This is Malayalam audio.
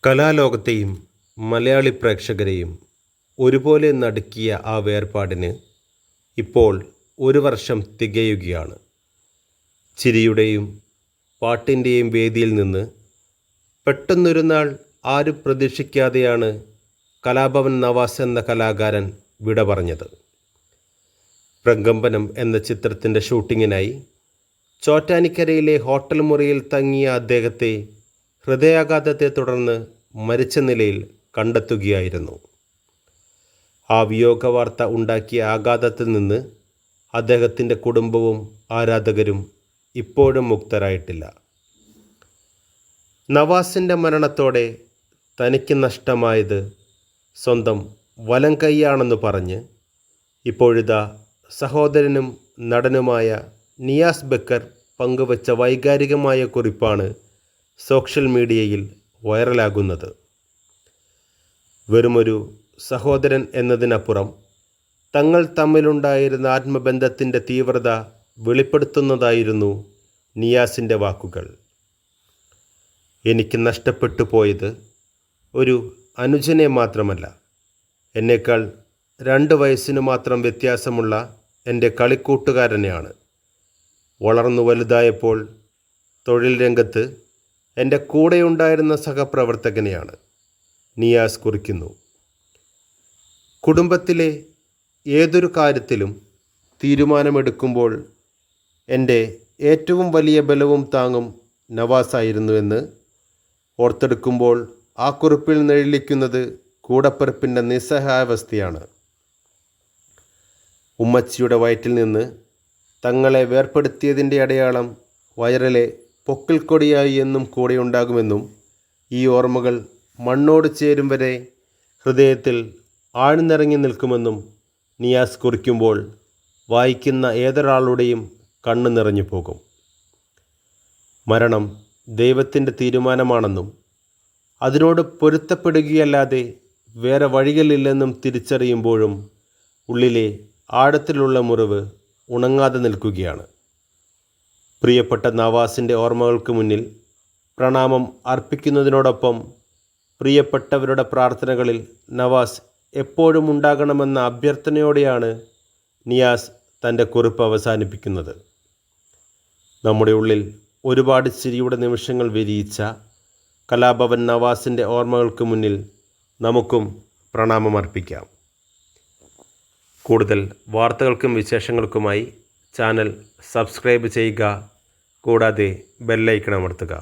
കലാലോകത്തെയും മലയാളി പ്രേക്ഷകരെയും ഒരുപോലെ നടുക്കിയ ആ വേർപാടിന് ഇപ്പോൾ 1 വർഷം തികയുകയാണ്. ചിരിയുടെയും പാട്ടിൻ്റെയും വേദിയിൽ നിന്ന് പെട്ടെന്നൊരു നാൾ ആരും പ്രതീക്ഷിക്കാതെയാണ് കലാഭവൻ നവാസ് എന്ന കലാകാരൻ വിട പറഞ്ഞത്. പ്രകമ്പനം എന്ന ചിത്രത്തിൻ്റെ ഷൂട്ടിങ്ങിനായി ചോറ്റാനിക്കരയിലെ ഹോട്ടൽ മുറിയിൽ തങ്ങിയ അദ്ദേഹത്തെ ഹൃദയാഘാതത്തെ തുടർന്ന് മരിച്ച നിലയിൽ കണ്ടെത്തുകയായിരുന്നു. ആ വിയോഗ വാർത്ത ഉണ്ടാക്കിയ ആഘാതത്തിൽ നിന്ന് അദ്ദേഹത്തിൻ്റെ കുടുംബവും ആരാധകരും ഇപ്പോഴും മുക്തരായിട്ടില്ല. നവാസിൻ്റെ മരണത്തോടെ തനിക്ക് നഷ്ടമായത് സ്വന്തം വലം കൈയാണെന്ന് പറഞ്ഞ് ഇപ്പോഴിതാ സഹോദരനും നടനുമായ നിയാസ് ബക്കർ പങ്കുവച്ച വൈകാരികമായ കുറിപ്പാണ് സോഷ്യൽ മീഡിയയിൽ വൈറലാകുന്നത്. വെറുമൊരു സഹോദരൻ എന്നതിനപ്പുറം തങ്ങൾ തമ്മിലുണ്ടായിരുന്ന ആത്മബന്ധത്തിൻ്റെ തീവ്രത വെളിപ്പെടുത്തുന്നതായിരുന്നു നിയാസിൻ്റെ വാക്കുകൾ. എനിക്ക് നഷ്ടപ്പെട്ടു പോയത് ഒരു അനുജനെ മാത്രമല്ല, എന്നേക്കാൾ 2 വയസ്സിന് മാത്രം വ്യത്യാസമുള്ള എൻ്റെ കളിക്കൂട്ടുകാരനെയാണ്. വളർന്നു വലുതായപ്പോൾ തൊഴിൽ രംഗത്ത് എൻ്റെ കൂടെയുണ്ടായിരുന്ന സഹപ്രവർത്തകനെയാണ് നിയാസ് കുറിക്കുന്നു. കുടുംബത്തിലെ ഏതൊരു കാര്യത്തിലും തീരുമാനമെടുക്കുമ്പോൾ എൻ്റെ ഏറ്റവും വലിയ ബലവും താങ്ങും നവാസായിരുന്നുവെന്ന് ഓർത്തെടുക്കുമ്പോൾ ആ കുറിപ്പിൽ നിഴലിക്കുന്നത് കൂടപ്പിറപ്പിൻ്റെ നിസ്സഹായാവസ്ഥയാണ്. ഉമ്മച്ചിയുടെ വയറ്റിൽ നിന്ന് തങ്ങളെ വേർപ്പെടുത്തിയതിൻ്റെ അടയാളം വയറിലെ പൊക്കിൾക്കൊടിയായി എന്നും കൂടെയുണ്ടാകുമെന്നും ഈ ഓർമ്മകൾ മണ്ണോട് ചേരും വരെ ഹൃദയത്തിൽ ആഴ്ന്നിറങ്ങി നിൽക്കുമെന്നും നിയാസ് കുറിക്കുമ്പോൾ വായിക്കുന്ന ഏതൊരാളുടെയും കണ്ണ് നിറഞ്ഞു പോകും. മരണം ദൈവത്തിൻ്റെ തീരുമാനമാണെന്നും അതിനോട് പൊരുത്തപ്പെടുകയല്ലാതെ വേറെ വഴികളില്ലെന്നും തിരിച്ചറിയുമ്പോഴും ഉള്ളിലെ ആഴത്തിലുള്ള മുറിവ് ഉണങ്ങാതെ നിൽക്കുകയാണ്. പ്രിയപ്പെട്ട നവാസിൻ്റെ ഓർമ്മകൾക്ക് മുന്നിൽ പ്രണാമം അർപ്പിക്കുന്നതിനോടൊപ്പം പ്രിയപ്പെട്ടവരുടെ പ്രാർത്ഥനകളിൽ നവാസ് എപ്പോഴും ഉണ്ടാകണമെന്ന അഭ്യർത്ഥനയോടെയാണ് നിയാസ് തൻ്റെ കുറിപ്പ് അവസാനിപ്പിക്കുന്നത്. നമ്മുടെ ഉള്ളിൽ ഒരുപാട് ചിരിയുടെ നിമിഷങ്ങൾ വിരിയിച്ച കലാഭവൻ നവാസിൻ്റെ ഓർമ്മകൾക്ക് മുന്നിൽ നമുക്കും പ്രണാമമർപ്പിക്കാം. കൂടുതൽ വാർത്തകൾക്കും വിശേഷങ്ങൾക്കുമായി ചാനൽ സബ്സ്ക്രൈബ് ചെയ്യുക, കൂടാതെ ബെല്ലൈക്കൺ അമർത്തുക.